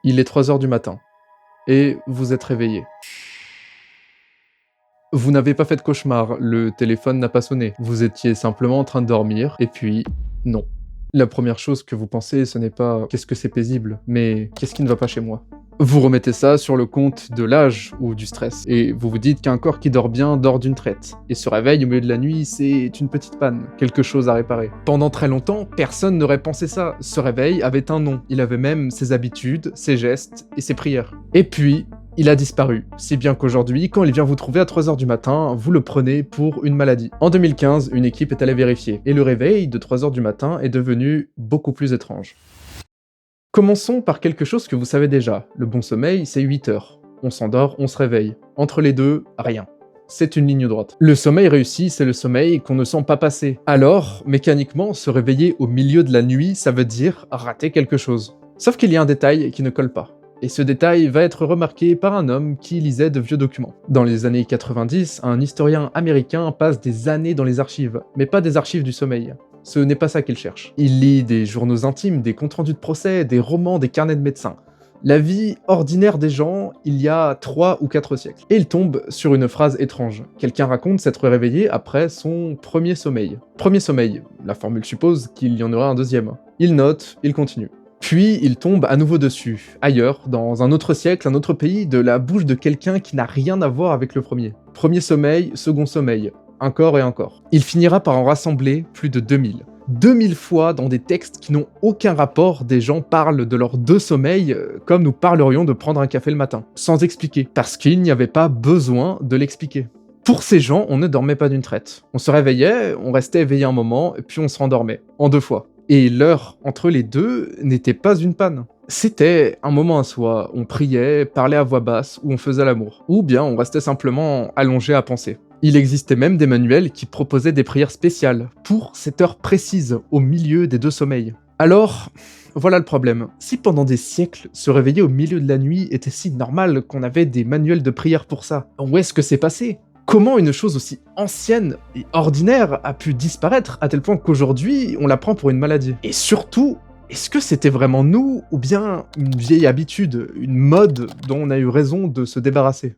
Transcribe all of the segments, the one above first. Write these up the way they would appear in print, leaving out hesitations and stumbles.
Il est 3 heures du matin et vous êtes réveillé. Vous n'avez pas fait de cauchemar, le téléphone n'a pas sonné. Vous étiez simplement en train de dormir et puis non. La première chose que vous pensez, ce n'est pas «qu'est-ce que c'est paisible», mais «qu'est-ce qui ne va pas chez moi?» Vous remettez ça sur le compte de l'âge ou du stress, et vous vous dites qu'un corps qui dort bien dort d'une traite, et se réveille au milieu de la nuit, c'est une petite panne, quelque chose à réparer. Pendant très longtemps, personne n'aurait pensé ça. Ce réveil avait un nom, il avait même ses habitudes, ses gestes et ses prières. Et puis, il a disparu, si bien qu'aujourd'hui, quand il vient vous trouver à 3 heures du matin, vous le prenez pour une maladie. En 2015, une équipe est allée vérifier, et le réveil de 3 heures du matin est devenu beaucoup plus étrange. Commençons par quelque chose que vous savez déjà. Le bon sommeil, c'est 8 heures. On s'endort, on se réveille. Entre les deux, rien. C'est une ligne droite. Le sommeil réussi, c'est le sommeil qu'on ne sent pas passer. Alors, mécaniquement, se réveiller au milieu de la nuit, ça veut dire rater quelque chose. Sauf qu'il y a un détail qui ne colle pas. Et ce détail va être remarqué par un homme qui lisait de vieux documents. Dans les années 90, un historien américain passe des années dans les archives, mais pas des archives du sommeil. Ce n'est pas ça qu'il cherche. Il lit des journaux intimes, des comptes rendus de procès, des romans, des carnets de médecins. La vie ordinaire des gens il y a 3 ou 4 siècles. Et il tombe sur une phrase étrange. Quelqu'un raconte s'être réveillé après son premier sommeil. Premier sommeil, la formule suppose qu'il y en aura un deuxième. Il note, il continue. Puis il tombe à nouveau dessus, ailleurs, dans un autre siècle, un autre pays, de la bouche de quelqu'un qui n'a rien à voir avec le premier. Premier sommeil, second sommeil, encore et encore. Il finira par en rassembler plus de 2000. 2000 fois dans des textes qui n'ont aucun rapport, des gens parlent de leurs 2 sommeils comme nous parlerions de prendre un café le matin, sans expliquer, parce qu'il n'y avait pas besoin de l'expliquer. Pour ces gens, on ne dormait pas d'une traite. On se réveillait, on restait éveillé un moment, puis on se rendormait, en 2 fois. Et l'heure entre les deux n'était pas une panne. C'était un moment à soi, on priait, parlait à voix basse, ou on faisait l'amour. Ou bien on restait simplement allongé à penser. Il existait même des manuels qui proposaient des prières spéciales, pour cette heure précise, au milieu des 2 sommeils. Alors, voilà le problème. Si pendant des siècles, se réveiller au milieu de la nuit était si normal qu'on avait des manuels de prière pour ça, où est-ce que c'est passé ? Comment une chose aussi ancienne et ordinaire a pu disparaître à tel point qu'aujourd'hui, on la prend pour une maladie? Et surtout, est-ce que c'était vraiment nous, ou bien une vieille habitude, une mode dont on a eu raison de se débarrasser?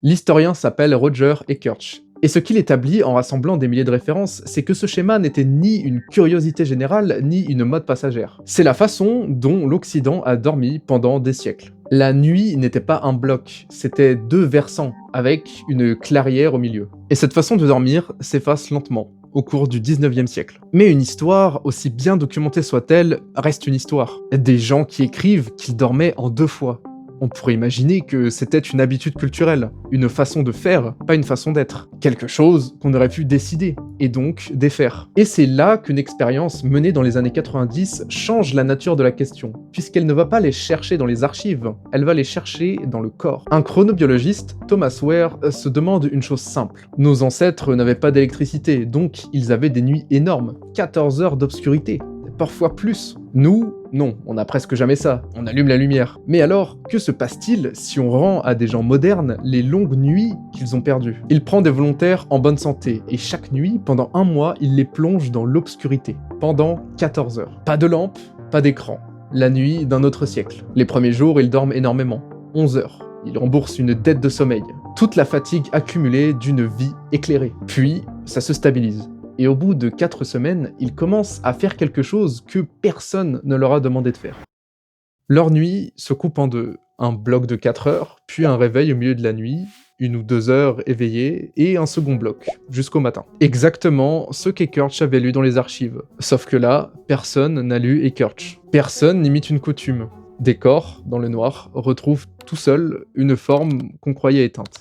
L'historien s'appelle Roger Ekirch, et ce qu'il établit en rassemblant des milliers de références, c'est que ce schéma n'était ni une curiosité générale, ni une mode passagère. C'est la façon dont l'Occident a dormi pendant des siècles. La nuit n'était pas un bloc, c'était 2 versants, avec une clairière au milieu. Et cette façon de dormir s'efface lentement, au cours du 19e siècle. Mais une histoire, aussi bien documentée soit-elle, reste une histoire. Des gens qui écrivent qu'ils dormaient en 2 fois. On pourrait imaginer que c'était une habitude culturelle, une façon de faire, pas une façon d'être. Quelque chose qu'on aurait pu décider, et donc défaire. Et c'est là qu'une expérience menée dans les années 90 change la nature de la question, puisqu'elle ne va pas les chercher dans les archives, elle va les chercher dans le corps. Un chronobiologiste, Thomas Ware, se demande une chose simple. Nos ancêtres n'avaient pas d'électricité, donc ils avaient des nuits énormes, 14 heures d'obscurité. Parfois plus. Nous, non, on n'a presque jamais ça, on allume la lumière. Mais alors, que se passe-t-il si on rend à des gens modernes les longues nuits qu'ils ont perdues? Il prend des volontaires en bonne santé, et chaque nuit, pendant 1 mois, il les plonge dans l'obscurité, pendant 14 heures. Pas de lampe, pas d'écran. La nuit d'un autre siècle. Les premiers jours, ils dorment énormément, 11 heures. Ils remboursent une dette de sommeil. Toute la fatigue accumulée d'une vie éclairée. Puis, ça se stabilise. Et au bout de 4 semaines, ils commencent à faire quelque chose que personne ne leur a demandé de faire. Leur nuit se coupe en 2, un bloc de 4 heures, puis un réveil au milieu de la nuit, 1 ou 2 heures éveillés, et un second bloc, jusqu'au matin. Exactement ce qu'Ekirch avait lu dans les archives. Sauf que là, personne n'a lu Ekirch. Personne n'imite une coutume. Des corps, dans le noir, retrouvent tout seuls une forme qu'on croyait éteinte.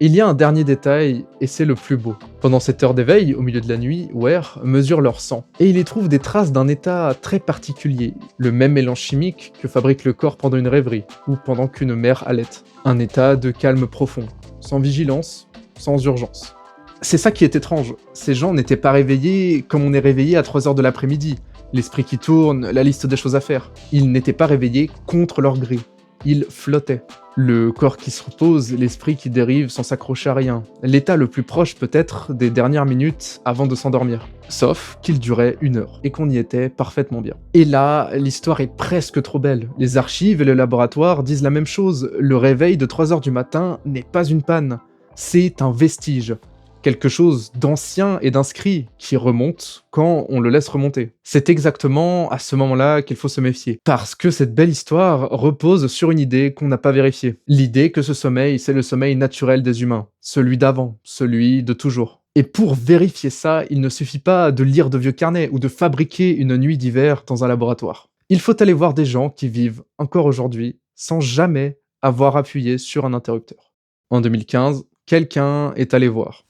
Il y a un dernier détail, et c'est le plus beau. Pendant cette heure d'éveil, au milieu de la nuit, Ware mesure leur sang, et il y trouve des traces d'un état très particulier, le même mélange chimique que fabrique le corps pendant une rêverie, ou pendant qu'une mère allaite. Un état de calme profond, sans vigilance, sans urgence. C'est ça qui est étrange, ces gens n'étaient pas réveillés comme on est réveillé à 3 heures de l'après-midi, l'esprit qui tourne, la liste des choses à faire. Ils n'étaient pas réveillés contre leur gré. Il flottait. Le corps qui se repose, l'esprit qui dérive sans s'accrocher à rien. L'état le plus proche peut-être des dernières minutes avant de s'endormir. Sauf qu'il durait 1 heure et qu'on y était parfaitement bien. Et là, l'histoire est presque trop belle. Les archives et le laboratoire disent la même chose. Le réveil de 3 heures du matin n'est pas une panne. C'est un vestige. Quelque chose d'ancien et d'inscrit qui remonte quand on le laisse remonter. C'est exactement à ce moment-là qu'il faut se méfier. Parce que cette belle histoire repose sur une idée qu'on n'a pas vérifiée. L'idée que ce sommeil, c'est le sommeil naturel des humains. Celui d'avant, celui de toujours. Et pour vérifier ça, il ne suffit pas de lire de vieux carnets ou de fabriquer une nuit d'hiver dans un laboratoire. Il faut aller voir des gens qui vivent encore aujourd'hui sans jamais avoir appuyé sur un interrupteur. En 2015, quelqu'un est allé voir.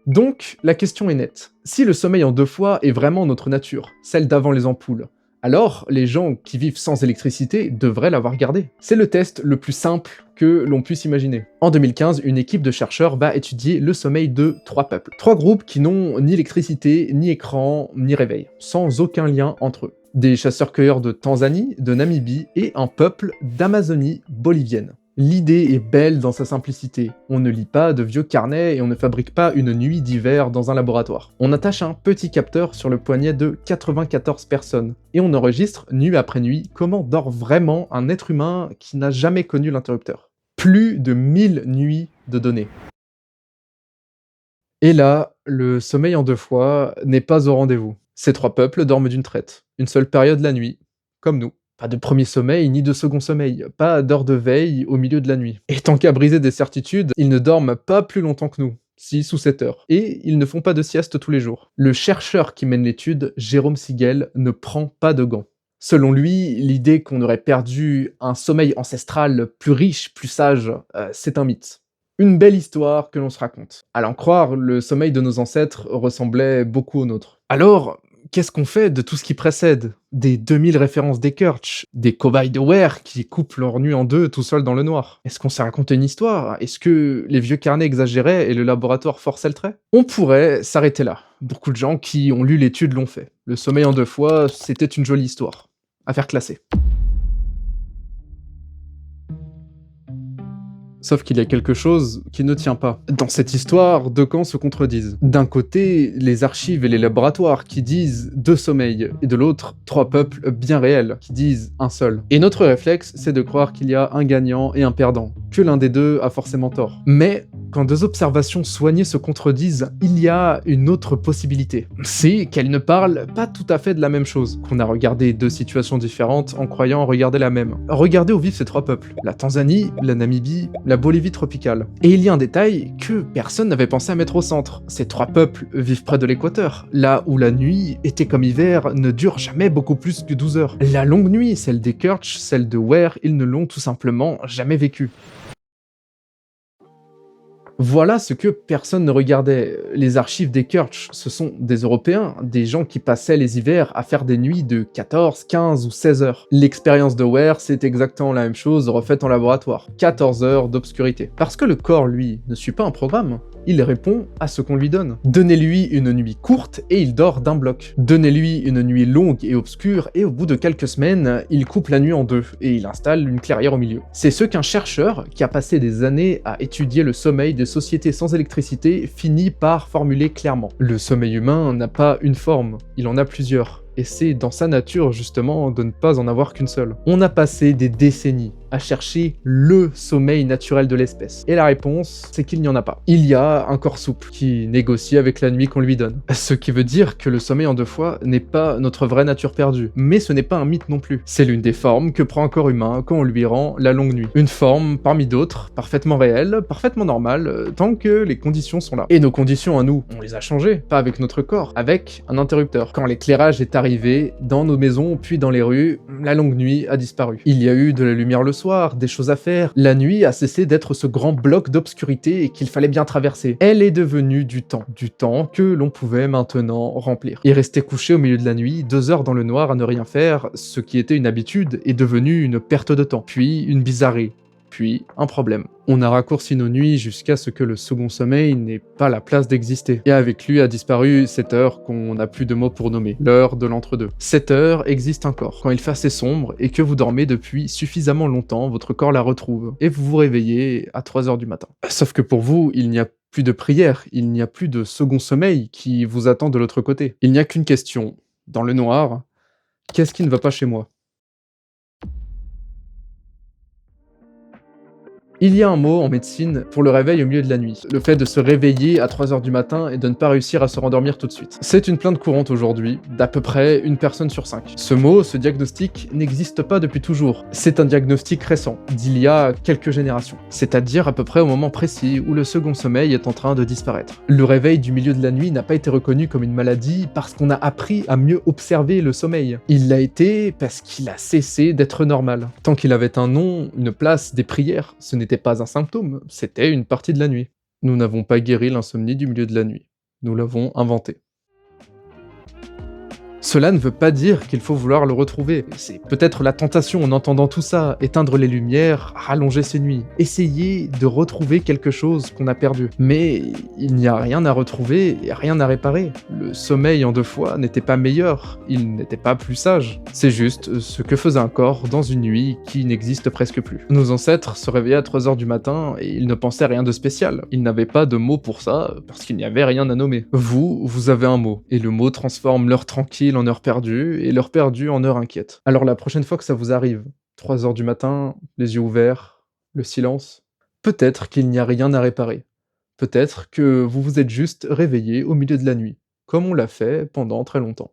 Donc, la question est nette. Si le sommeil en 2 fois est vraiment notre nature, celle d'avant les ampoules, alors les gens qui vivent sans électricité devraient l'avoir gardée. C'est le test le plus simple que l'on puisse imaginer. En 2015, une équipe de chercheurs va étudier le sommeil de 3 peuples. 3 groupes qui n'ont ni électricité, ni écran, ni réveil, sans aucun lien entre eux. Des chasseurs-cueilleurs de Tanzanie, de Namibie et un peuple d'Amazonie bolivienne. L'idée est belle dans sa simplicité. On ne lit pas de vieux carnets et on ne fabrique pas une nuit d'hiver dans un laboratoire. On attache un petit capteur sur le poignet de 94 personnes et on enregistre nuit après nuit comment dort vraiment un être humain qui n'a jamais connu l'interrupteur. Plus de 1000 nuits de données. Et là, le sommeil en 2 fois n'est pas au rendez-vous. Ces 3 peuples dorment d'une traite, une seule période la nuit, comme nous. Pas de premier sommeil, ni de second sommeil, pas d'heure de veille au milieu de la nuit. Et tant qu'à briser des certitudes, ils ne dorment pas plus longtemps que nous, 6 ou 7 heures. Et ils ne font pas de sieste tous les jours. Le chercheur qui mène l'étude, Jérôme Sigel, ne prend pas de gants. Selon lui, l'idée qu'on aurait perdu un sommeil ancestral plus riche, plus sage, c'est un mythe. Une belle histoire que l'on se raconte. À l'en croire, le sommeil de nos ancêtres ressemblait beaucoup au nôtre. Alors, qu'est-ce qu'on fait de tout ce qui précède? Des 2000 références des Kirch, des cobayes de Ware qui coupent leur nuit en 2 tout seuls dans le noir. Est-ce qu'on s'est raconté une histoire? Est-ce que les vieux carnets exagéraient et le laboratoire forçait le trait? On pourrait s'arrêter là. Beaucoup de gens qui ont lu l'étude l'ont fait. Le sommeil en 2 fois, c'était une jolie histoire. Affaire classée. Sauf qu'il y a quelque chose qui ne tient pas. Dans cette histoire, 2 camps se contredisent. D'un côté, les archives et les laboratoires qui disent 2 sommeils, et de l'autre, 3 peuples bien réels qui disent un seul. Et notre réflexe, c'est de croire qu'il y a un gagnant et un perdant, que l'un des deux a forcément tort. Mais quand 2 observations soignées se contredisent, il y a une autre possibilité. C'est qu'elles ne parlent pas tout à fait de la même chose, qu'on a regardé 2 situations différentes en croyant regarder la même. Regardez où vivent ces 3 peuples. La Tanzanie, la Namibie, la Bolivie tropicale. Et il y a un détail que personne n'avait pensé à mettre au centre. Ces 3 peuples vivent près de l'équateur, là où la nuit, été comme hiver, ne dure jamais beaucoup plus que 12 heures. La longue nuit, celle des Kirch, celle de Ware, ils ne l'ont tout simplement jamais vécue. Voilà ce que personne ne regardait. Les archives des Kirch, ce sont des Européens, des gens qui passaient les hivers à faire des nuits de 14, 15 ou 16 heures. L'expérience de Ware, c'est exactement la même chose refaite en laboratoire. 14 heures d'obscurité. Parce que le corps, lui, ne suit pas un programme. Il répond à ce qu'on lui donne. Donnez-lui une nuit courte et il dort d'un bloc. Donnez-lui une nuit longue et obscure et au bout de quelques semaines, il coupe la nuit en 2 et il installe une clairière au milieu. C'est ce qu'un chercheur qui a passé des années à étudier le sommeil des sociétés sans électricité finit par formuler clairement. Le sommeil humain n'a pas une forme, il en a plusieurs. Et c'est dans sa nature justement de ne pas en avoir qu'une seule. On a passé des décennies à chercher le sommeil naturel de l'espèce. Et la réponse, c'est qu'il n'y en a pas. Il y a un corps souple qui négocie avec la nuit qu'on lui donne. Ce qui veut dire que le sommeil en 2 fois n'est pas notre vraie nature perdue. Mais ce n'est pas un mythe non plus. C'est l'une des formes que prend un corps humain quand on lui rend la longue nuit. Une forme parmi d'autres, parfaitement réelle, parfaitement normale, tant que les conditions sont là. Et nos conditions à nous, on les a changées, pas avec notre corps, avec un interrupteur. Quand l'éclairage est arrivé, dans nos maisons puis dans les rues, la longue nuit a disparu. Il y a eu de la lumière le soir, des choses à faire. La nuit a cessé d'être ce grand bloc d'obscurité qu'il fallait bien traverser. Elle est devenue du temps que l'on pouvait maintenant remplir. Et rester couché au milieu de la nuit, 2 heures dans le noir à ne rien faire, ce qui était une habitude, est devenu une perte de temps, puis une bizarrerie. puis un problème. On a raccourci nos nuits jusqu'à ce que le second sommeil n'ait pas la place d'exister. Et avec lui a disparu cette heure qu'on n'a plus de mots pour nommer, l'heure de l'entre-deux. Cette heure existe encore. Quand il fait assez sombre et que vous dormez depuis suffisamment longtemps, votre corps la retrouve. Et vous vous réveillez à 3 heures du matin. Sauf que pour vous, il n'y a plus de prière, il n'y a plus de second sommeil qui vous attend de l'autre côté. Il n'y a qu'une question. Dans le noir, qu'est-ce qui ne va pas chez moi? Il y a un mot en médecine pour le réveil au milieu de la nuit. Le fait de se réveiller à 3 heures du matin et de ne pas réussir à se rendormir tout de suite. C'est une plainte courante aujourd'hui, d'à peu près une personne sur 5. Ce mot, ce diagnostic, n'existe pas depuis toujours. C'est un diagnostic récent, d'il y a quelques générations. C'est-à-dire à peu près au moment précis où le second sommeil est en train de disparaître. Le réveil du milieu de la nuit n'a pas été reconnu comme une maladie parce qu'on a appris à mieux observer le sommeil. Il l'a été parce qu'il a cessé d'être normal. Tant qu'il avait un nom, une place, des prières, ce n'était pas un symptôme, c'était une partie de la nuit. Nous n'avons pas guéri l'insomnie du milieu de la nuit. Nous l'avons inventé. Cela ne veut pas dire qu'il faut vouloir le retrouver. C'est peut-être la tentation en entendant tout ça, éteindre les lumières, rallonger ses nuits, essayer de retrouver quelque chose qu'on a perdu. Mais il n'y a rien à retrouver et rien à réparer. Le sommeil en 2 fois n'était pas meilleur, il n'était pas plus sage. C'est juste ce que faisait un corps dans une nuit qui n'existe presque plus. Nos ancêtres se réveillaient à 3 heures du matin et ils ne pensaient à rien de spécial. Ils n'avaient pas de mot pour ça parce qu'il n'y avait rien à nommer. Vous avez un mot, et le mot transforme l'heure tranquille en heure perdue, et l'heure perdue en heure inquiète. Alors la prochaine fois que ça vous arrive, 3 heures du matin, les yeux ouverts, le silence, peut-être qu'il n'y a rien à réparer. Peut-être que vous vous êtes juste réveillé au milieu de la nuit, comme on l'a fait pendant très longtemps.